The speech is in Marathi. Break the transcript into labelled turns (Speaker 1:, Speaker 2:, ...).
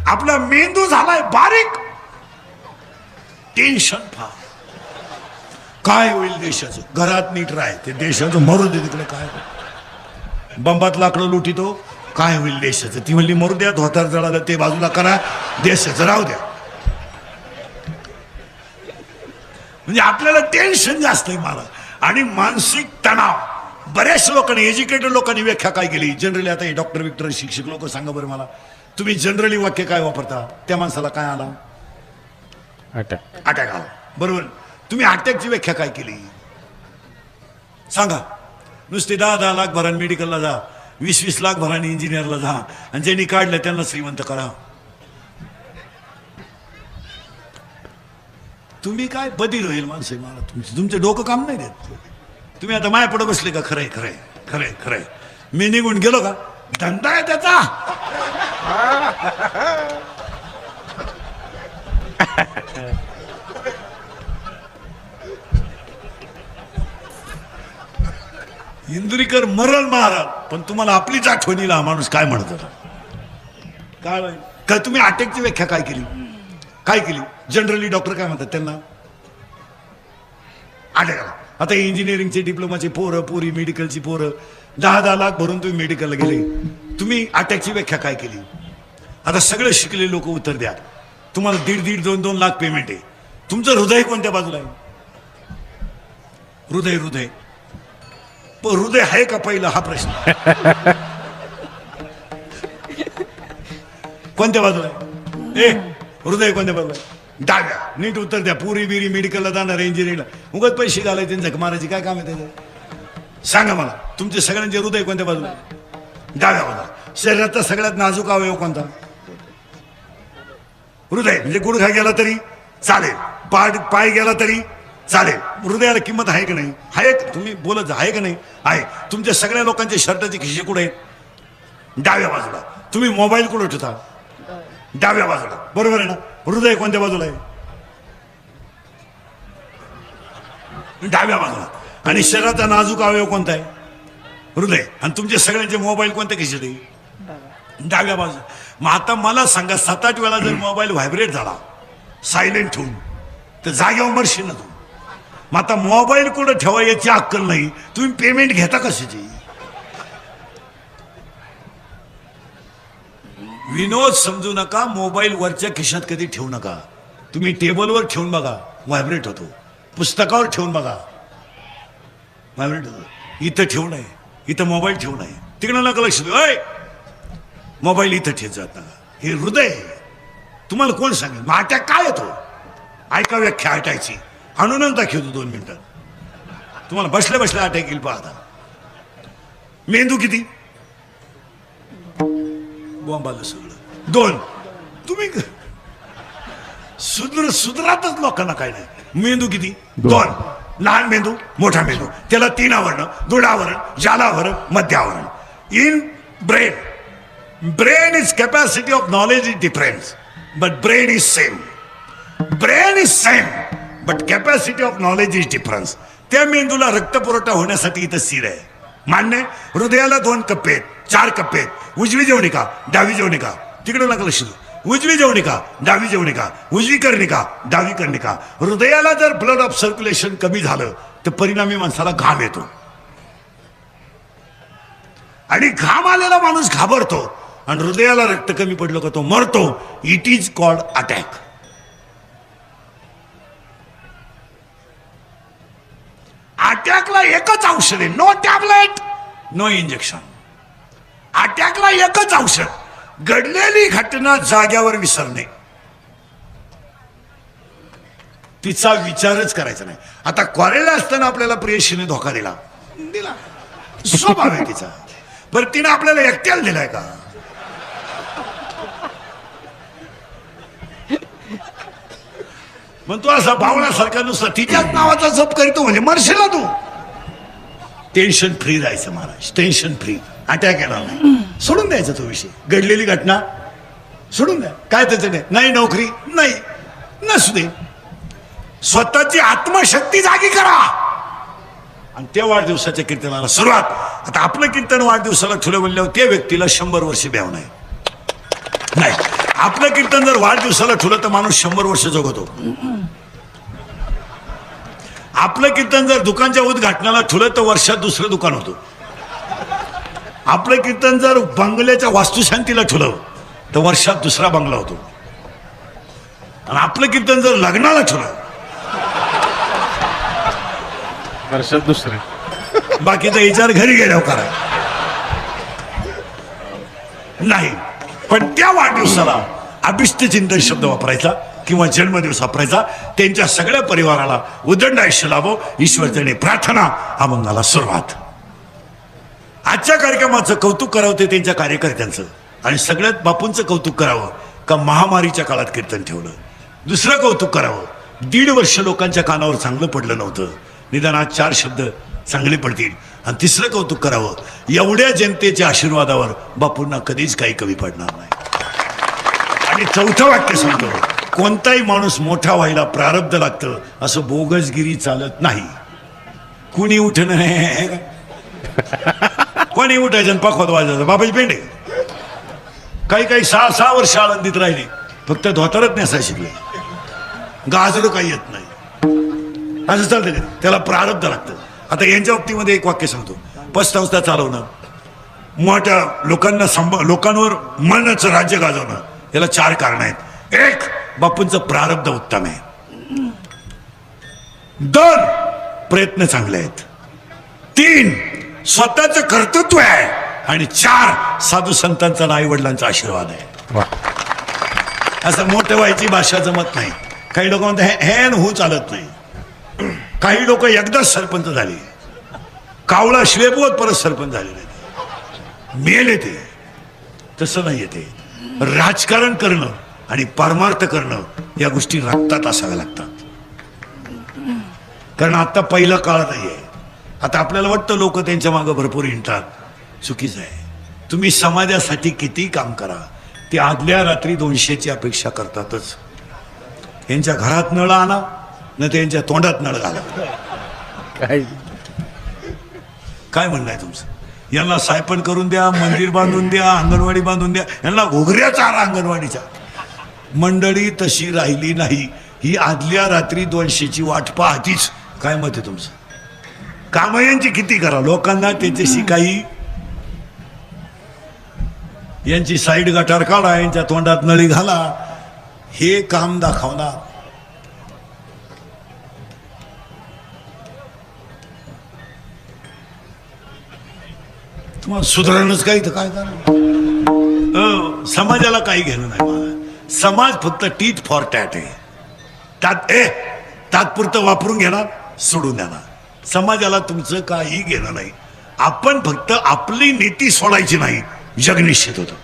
Speaker 1: आपला मेंदू झालाय बारीक, टेन्शन फार. काय होईल देशाचं? घरात नीट राह, ते देशाचं मरू दे तिकडे. काय बंबात लाकडं लुटितो, काय होईल देशाचं? ती म्हणली मरू द्या, धोतर जळालं ते बाजूला करा, देशाचं राहू द्या. म्हणजे आपल्याला टेन्शन जास्त आहे मला, आणि मानसिक तणाव. बऱ्याच लोकांनी, एज्युकेटेड लोकांनी व्याख्या काय केली जनरली. आता हे डॉक्टर विक्टर शिक्षक लोक सांगा बरं मला, तुम्ही जनरली वाक्य काय वापरता? त्या माणसाला काय आला? अटॅक आला, बरोबर. तुम्ही अटॅकची व्याख्या काय केली सांगा? नुसते 10-10 लाख भरांनी मेडिकलला जा, 20-20 लाख भरांनी इंजिनियरला जा, आणि ज्यांनी काढलं त्यांना श्रीमंत करा. तुम्ही काय बधीर होईल माणसं मला तुमचं डोकं काम नाही देत. तुम्ही आता माया पुढे बसले का? खरंय खरंय खरंय खरंय. मी निघून गेलो का? धंदा आहे त्याचा. इंद्रिकर मरण महाराज, पण तुम्हाला आपलीच आठवणीला माणूस काय म्हणत होता? काय तुम्ही अटॅकची व्याख्या काय केली? काय केली जनरली? डॉक्टर काय म्हणतात त्यांना? अटॅक आला. आता इंजिनिअरिंगचे डिप्लोमाचे पोरं पोरी, मेडिकलची पोरं 10-10 लाख भरून तुम्ही मेडिकलला गेले, तुम्ही अटॅकची व्याख्या काय केली? आता सगळे शिकलेले लोक उत्तर द्या. तुम्हाला 1.5-1.5, 2-2 लाख पेमेंट आहे. तुमचं हृदय कोणत्या बाजूला आहे? हृदय हृदय हृदय आहे का पहिला? हा प्रश्न. कोणत्या बाजूला आहे? हृदय कोणत्या बाजूला आहे? डाव्या. नीट उत्तर द्या. पुरी बिरी मेडिकलला जाणार, इंजिनिअरिंगला उगाच पैसे घालायचे, झक मारायची काय काम आहे त्याचं? सांगा मला, तुमचे सगळ्यांचे हृदय कोणत्या बाजूला? डाव्या बाजूला. शरीराचा सगळ्यात नाजूक अवयव कोणता? हृदय. म्हणजे गुडघा गेला तरी चालेल, पाय गेला तरी चालेल. हृदयाला किंमत आहे का नाही? आहे. तुम्ही बोलत आहे का नाही? आहे. तुमच्या सगळ्या लोकांचे शर्टाचे खिशे कुठे आहेत? डाव्या बाजूला. तुम्ही मोबाईल कुठे ठेवता? डाव्या बाजूला, बरोबर आहे ना? हृदय कोणत्या बाजूला आहे? डाव्या बाजूला. आणि शरीराचा नाजूक अवयव कोणता आहे? हृदय. आणि तुमचे सगळ्यांचे मोबाईल कोणत्या खिशात आहे? डाव्या बाजूला. मग आता मला सांगा, 7-8 वेळा जर मोबाईल व्हायब्रेट झाला सायलेंट ठेवून, तर जागेवर मरशील ना तू. मग आता मोबाईल कुठं ठेवा याची अक्कल नाही, तुम्ही पेमेंट घेता कशाची? विनोद समजू नका. मोबाईल वरच्या खिशात कधी ठेवू नका. तुम्ही टेबलवर ठेवून बघा, व्हायब्रेट होतो. पुस्तकावर ठेवून बघा, व्हायब्रेट होतो. इथं ठेवू नये, इथं मोबाईल ठेवू नये. तिकडं नका लक्ष देऊ. मोबाईल इथं ठेवत जात नका. हे हृदय. तुम्हाला कोण सांगेल? मग अटॅक काय येतो? ऐका व्याख्या अटॅकची. आणूनच दाखवतो 2 मिनिटात. तुम्हाला बसल्या बसल्या अटॅक येईल. पाहता मेंदू किती बॉम्बाला सगळं 2. तुम्ही सुधरातच लोकांना काय नाही. मेंदू किती? 2. लहान मेंदू, मोठा मेंदू. त्याला 3 आवरण, दृढावरण, जालावरण, मध्यावरण. In brain is capacity of knowledge is difference, but brain is same. Brain is same, but capacity of knowledge is difference. त्या मेंदूला रक्तपुरवठा होण्यासाठी इथं स्थिर आहे, मान्य. हृदयाला 2 कप्पे आहेत, 4 कप्पे आहेत. उजवी जवनिका, डावी जवनिका. तिकडे नका लक्ष देऊ. उजवी जवनिका, डावी जवनिका, उजवी कर्णिका, डावी कर्णिका. हृदयाला जर ब्लड ऑफ सर्क्युलेशन कमी झालं तर परिणामी माणसाला घाम येतो, आणि घाम आलेला माणूस घाबरतो, आणि हृदयाला रक्त कमी पडलं का तो मरतो. It is called attack. अटॅकला एकच औषध आहे, नो टॅबलेट, नो इंजेक्शन. अटॅकला एकच औषध, घडलेली घटना जाग्यावर विसरणे. तिचा विचारच करायचा नाही. आता कॉलेजला असताना आपल्याला प्रेयसीने धोका दिला, स्वभाव आहे तिचा. बरं, तिने आपल्याला एकट्याला दिलाय का? मग तू असा भावण्यासारखा नुसता तिच्याच नावाचा जप करीतो म्हणजे मरशील ना तू. टेन्शन फ्री राहायचं महाराज, टेन्शन फ्री. अटॅक येणार नाही, सोडून द्यायचा तो विषय. घडलेली घटना सोडून द्या, काय त्याचं नाही. नोकरी नाही, नसू दे. स्वतःची आत्मशक्ती जागी करा, आणि त्या वाढदिवसाच्या कीर्तनाला सुरुवात. आता आपलं कीर्तन वाढदिवसाला ठेवलं म्हणल्यावर त्या व्यक्तीला 100 वर्ष ब्याव नाही. आपलं कीर्तन जर वाढदिवसाला ठेवलं तर माणूस 100 वर्ष जगतो. आपलं कीर्तन जर दुकानच्या उद्घाटनाला ठेवलं तर वर्षात दुसरं दुकान होतं. आपलं कीर्तन जर बंगल्याच्या वास्तुशांतीला ठेवलं तर वर्षात दुसरा बंगला होतो. आणि आपलं कीर्तन जर लग्नाला ठेवलं
Speaker 2: वर्षात दुसरे.
Speaker 1: बाकीचा विचार घरी गेल्यावर करा. नाही, पण त्या वाढदिवसाला अभिष्ट चिंतन शब्द वापरायचा किंवा जन्मदिवस वापरायचा. त्यांच्या सगळ्या परिवाराला उदंड आयुष्य लाभो ईश्वरचरणी प्रार्थना. अभंगाला सुरुवात. आजच्या कार्यक्रमाचं कौतुक करावं ते त्यांच्या कार्यकर्त्यांचं, आणि सगळ्यात बापूंचं कौतुक करावं का महामारीच्या काळात कीर्तन ठेवलं. दुसरं कौतुक करावं, 1.5 वर्ष लोकांच्या कानावर चांगलं पडलं नव्हतं, निदान आज 4 शब्द चांगले पडतील. आणि तिसरं कौतुक करावं, एवढ्या जनतेच्या आशीर्वादावर बापूंना कधीच काही कमी पडणार नाही. आणि चौथं वाक्य सांगतो, कोणताही माणूस मोठा व्हायला प्रारब्ध लागतं, असं बोगसगिरी चालत नाही. कुणी उठणं कोणी उठायचं आणि पाखवत वाजायचं. बाबाची पेंडे काही 6 वर्ष आळंदीत राहिले, फक्त धोतरच नेसा शिकले, गाजरं काही येत नाही. असं चालतं का? त्याला प्रारब्ध लागतं. आता यांच्या बाबतीमध्ये एक वाक्य सांगतो, पस्तावस्ता चालवणं, मोठ्या लोकांना लोकांवर मनाचं राज्य गाजवणं, याला 4 कारण आहेत. 1, बापूंचं प्रारब्ध उत्तम आहे. 2, प्रयत्न चांगले आहेत. 3, स्वतःचं कर्तृत्व आहे. आणि 4, साधू संतांचा आणि आई वडिलांचा आशीर्वाद आहे. असं मोठं व्हायची भाषा जमत नाही. काही लोक म्हणतात हे होऊ चालत नाही. काही लोक एकदाच सरपंच झाले, कावळा शिवेपोत परत सरपंच झालेले, मेले ते. तसं नाही ते. राजकारण करणं आणि परमार्थ करणं या गोष्टी रक्तात असाव्या लागतात. कारण आता पहिला काळ नाहीये. आता आपल्याला वाटतं लोक त्यांच्या मागं भरपूर हिंडतात, चुकीचं आहे. तुम्ही समाजासाठी किती काम करा, ते आदल्या रात्री 200ची अपेक्षा करतातच. यांच्या घरात नळ आणा न त्यांच्या तोंडात नळ घाला. काय म्हणणं आहे तुमचं? यांना सायपण करून द्या, मंदिर बांधून द्या, अंगणवाडी बांधून द्या, यांना घोगऱ्या चारा अंगणवाडीच्या. मंडळी तशी राहिली नाही. ही आदल्या रात्री 200ची वाट पाहतीच. काय मत आहे तुमचं? काम यांची किती करा, लोकांना त्याच्याशी काही, यांची साईड गटार काढा, यांच्या तोंडात नळी घाला, हे काम दाखवणार. तुम्हाला सुधारणच काही तर काय करा. समाजाला काही घेणं नाही. मला समाज फक्त टीट फॉर टॅट आहे. तात्पुरतं वापरून घेणार, सोडून देणार. समाजाला तुमचं काही घेणं नाही. आपण फक्त आपली नीती सोडायची नाही, जग निश्चित होतं.